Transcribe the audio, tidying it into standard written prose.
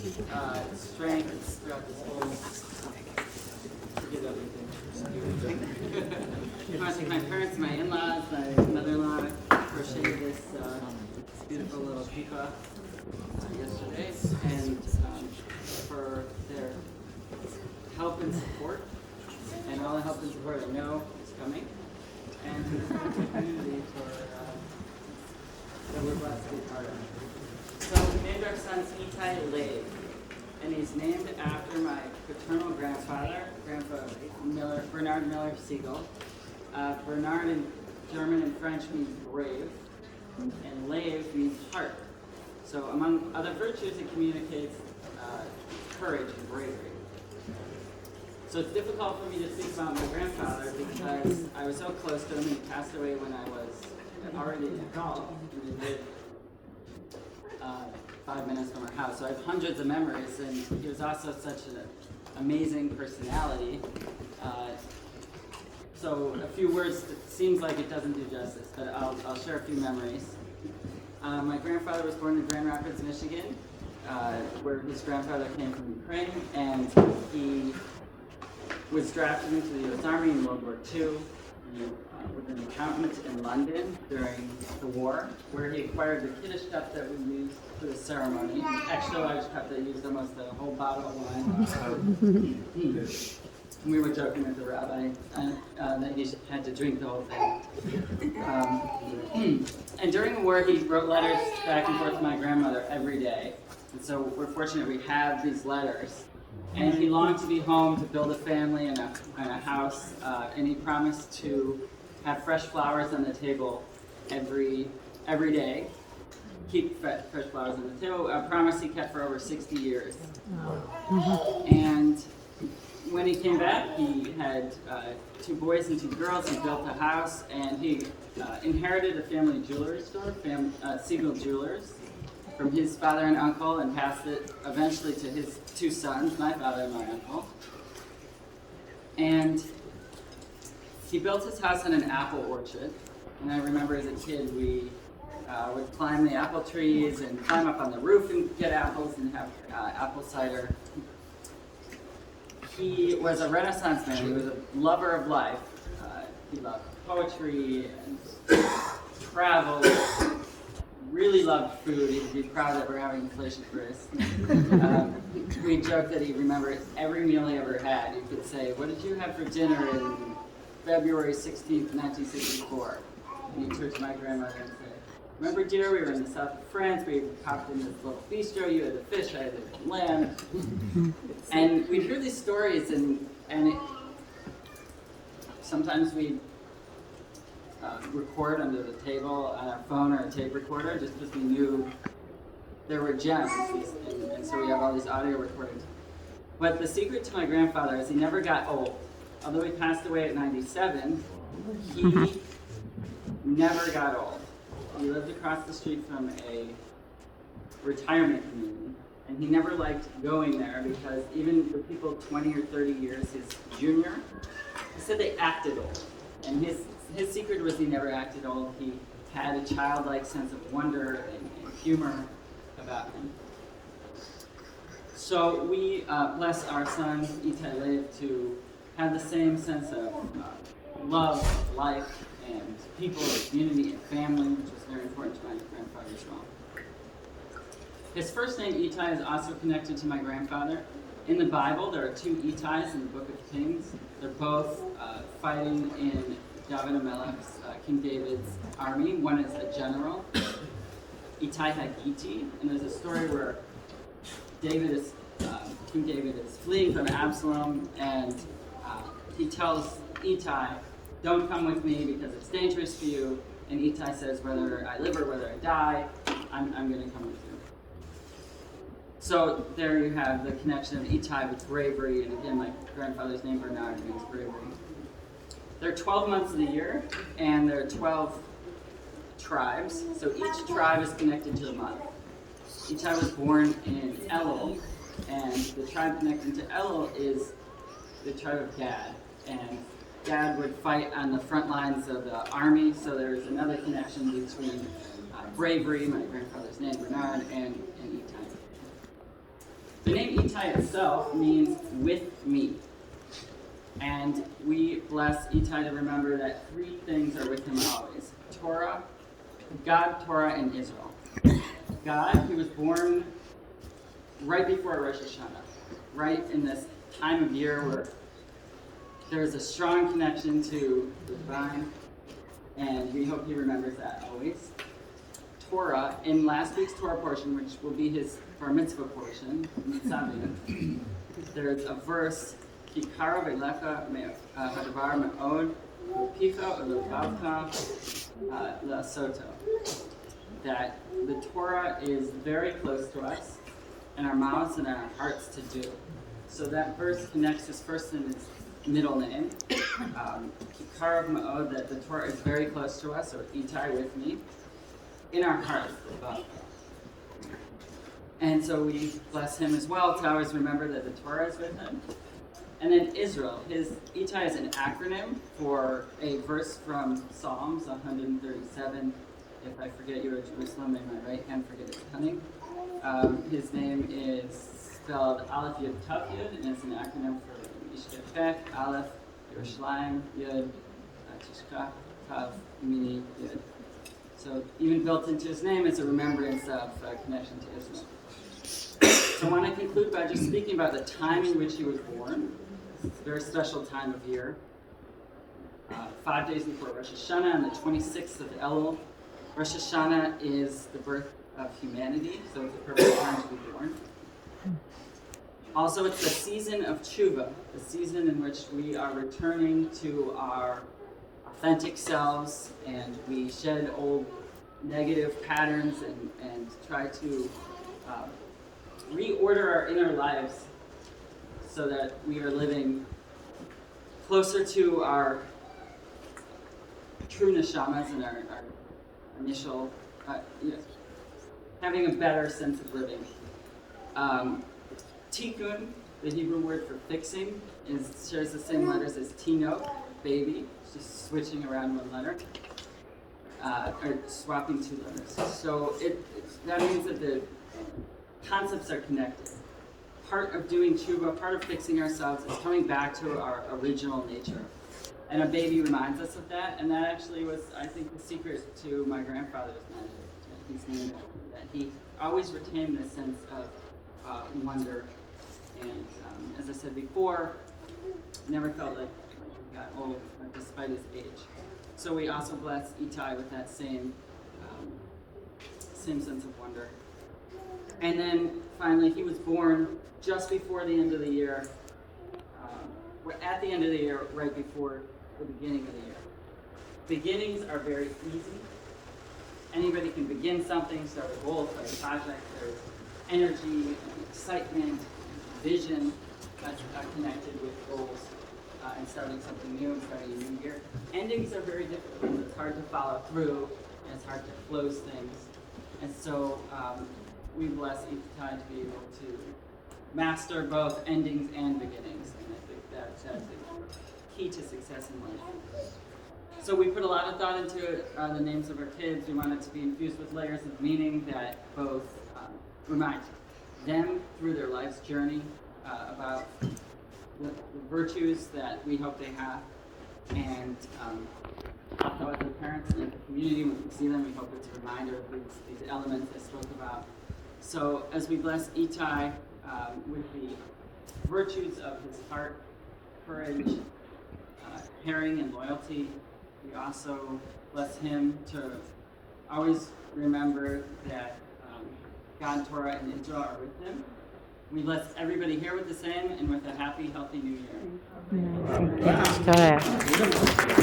strength throughout this whole. Forget everything. I want to thank my parents, my in-laws, my mother-in-law crocheted this beautiful little kippah yesterday, and for their help and support, and all the help and support I know is coming, and to the community that we're blessed to be part of. So we named our son Itai Lev, and he's named after my paternal grandfather, Grandpa Bernard Miller Siegel. Bernard in German and French means brave, and Lev means heart. So among other virtues, it communicates courage and bravery. So it's difficult for me to speak about my grandfather because I was so close to him. He passed away when I was already an adult, and he lived 5 minutes from our house. So I have hundreds of memories, and he was also such an amazing personality. So a few words, it seems like it doesn't do justice, but I'll share a few memories. My grandfather was born in Grand Rapids, Michigan, where his grandfather came from Ukraine, and he was drafted into the U.S. Army in World War II. He was an accountant in London during the war, where he acquired the Kiddush cup that we used for the ceremony, an extra large cup that used almost a whole bottle of wine. We were joking with the rabbi that he had to drink the whole thing. And during the war, he wrote letters back and forth to my grandmother every day. And so we're fortunate we have these letters. And he longed to be home, to build a family and a house. And he promised to have fresh flowers on the table every day. Keep fresh flowers on the table. A promise he kept for over 60 years. And when he came back, he had 2 boys and 2 girls. He built a house, and he inherited a family jewelry store, Siegel Jewelers, from his father and uncle, and passed it eventually to his 2 sons, my father and my uncle. And he built his house on an apple orchard. And I remember as a kid, we would climb the apple trees and climb up on the roof and get apples and have apple cider. He was a Renaissance man. He was a lover of life. He loved poetry and travel. Really loved food. He'd be proud that we're having inflation for us. We joked that he remembered every meal he ever had. You could say, "What did you have for dinner in February 16th, 1964?" And he'd turn to my grandmother and say, "Remember, dear, we were in the south of France. We popped in this little bistro. You had the fish, I had the lamb." And we'd hear these stories, and sometimes we'd record under the table on our phone or a tape recorder, just because we knew there were gems, and so we have all these audio recordings. But the secret to my grandfather is he never got old. Although he passed away at 97, he never got old. He lived across the street from a retirement community, and he never liked going there because even the people 20 or 30 years his junior, he said they acted old. And his secret was he never acted old. He had a childlike sense of wonder and humor about him. So we bless our son, Itai Lev, to have the same sense of love, life, and people, community, and family, which was very important to my grandfather as well. His first name, Itai, is also connected to my grandfather. In the Bible, there are 2 Itais in the Book of Kings. They're both fighting in David Amelech's, King David's army. One is a general, Itai Hagiti, and there's a story where King David is fleeing from Absalom, and he tells Itai, "Don't come with me because it's dangerous for you." And Itai says, "Whether I live or whether I die, I'm going to come with you." So there you have the connection of Itai with bravery, and again, my grandfather's name Bernard means bravery. There are 12 months of the year, and there are 12 tribes. So each tribe is connected to a month. Itai was born in Elul, and the tribe connected to Elul is the tribe of Gad. And Gad would fight on the front lines of the army, so there's another connection between bravery, my grandfather's name, Bernard, and Itai. The name Itai itself means with me. And we bless Itai to remember that three things are with him always. Torah, God, Torah, and Israel. God, he was born right before Rosh Hashanah, right in this time of year where there's a strong connection to the divine, and we hope he remembers that always. Torah, in last week's Torah portion, which will be his bar mitzvah portion, Mitzavim, there's a verse, Kikara ve'lecha hadavar me'od u'picha u'levavcha la'asoto, that the Torah is very close to us, in our mouths and in our hearts to do. So that verse connects his first and his middle name, Kikara me'od, that the Torah is very close to us, or Itai with me, in our hearts, above. And so we bless him as well to always remember that the Torah is with him. And then Israel, Itai is an acronym for a verse from Psalms 137. If I forget you, O Jerusalem, may my right hand forget its cunning. His name is spelled Aleph Yud Tav Yud, and it's an acronym for Yishkefek, Aleph, Yerushalayim, Yud, Tishkach, Tav, Mini, Yud. So even built into his name is a remembrance of connection to Israel. So I want to conclude by just speaking about the time in which he was born. It's a very special time of year. 5 days before Rosh Hashanah, on the 26th of Elul. Rosh Hashanah is the birth of humanity, so it's a perfect time to be born. Also, it's the season of tshuva, the season in which we are returning to our authentic selves, and we shed old negative patterns and try to reorder our inner lives so that we are living closer to our true neshamas and our initial, having a better sense of living. Tikkun, the Hebrew word for fixing, shares the same letters as tinok, baby, just switching around one letter, or swapping two letters. So that means that the concepts are connected. Part of doing tshuva, part of fixing ourselves is coming back to our original nature. And a baby reminds us of that, and that actually was, I think, the secret to my grandfather's magic. That he always retained this sense of wonder, and as I said before, never felt like he got old despite his age. So we also bless Itai with that same sense of wonder. And then finally, he was born just before the end of the year. We're at the end of the year, right before the beginning of the year. Beginnings are very easy. Anybody can begin something, start a goal, start a project. There's energy and excitement and vision that's connected with goals and starting something new and starting a new year. Endings are very difficult. It's hard to follow through, and it's hard to close things. And so we bless each time to be able to master both endings and beginnings. And I think that's the key to success in life. So we put a lot of thought into the names of our kids. We want it to be infused with layers of meaning that both remind them through their life's journey about the virtues that we hope they have. And also as the parents and the community, when we see them, we hope it's a reminder of these elements I spoke about. So as we bless Itai with the virtues of his heart, courage, caring, and loyalty, we also bless him to always remember that God, Torah, and Israel are with him. We bless everybody here with the same and with a happy, healthy new year. Correct.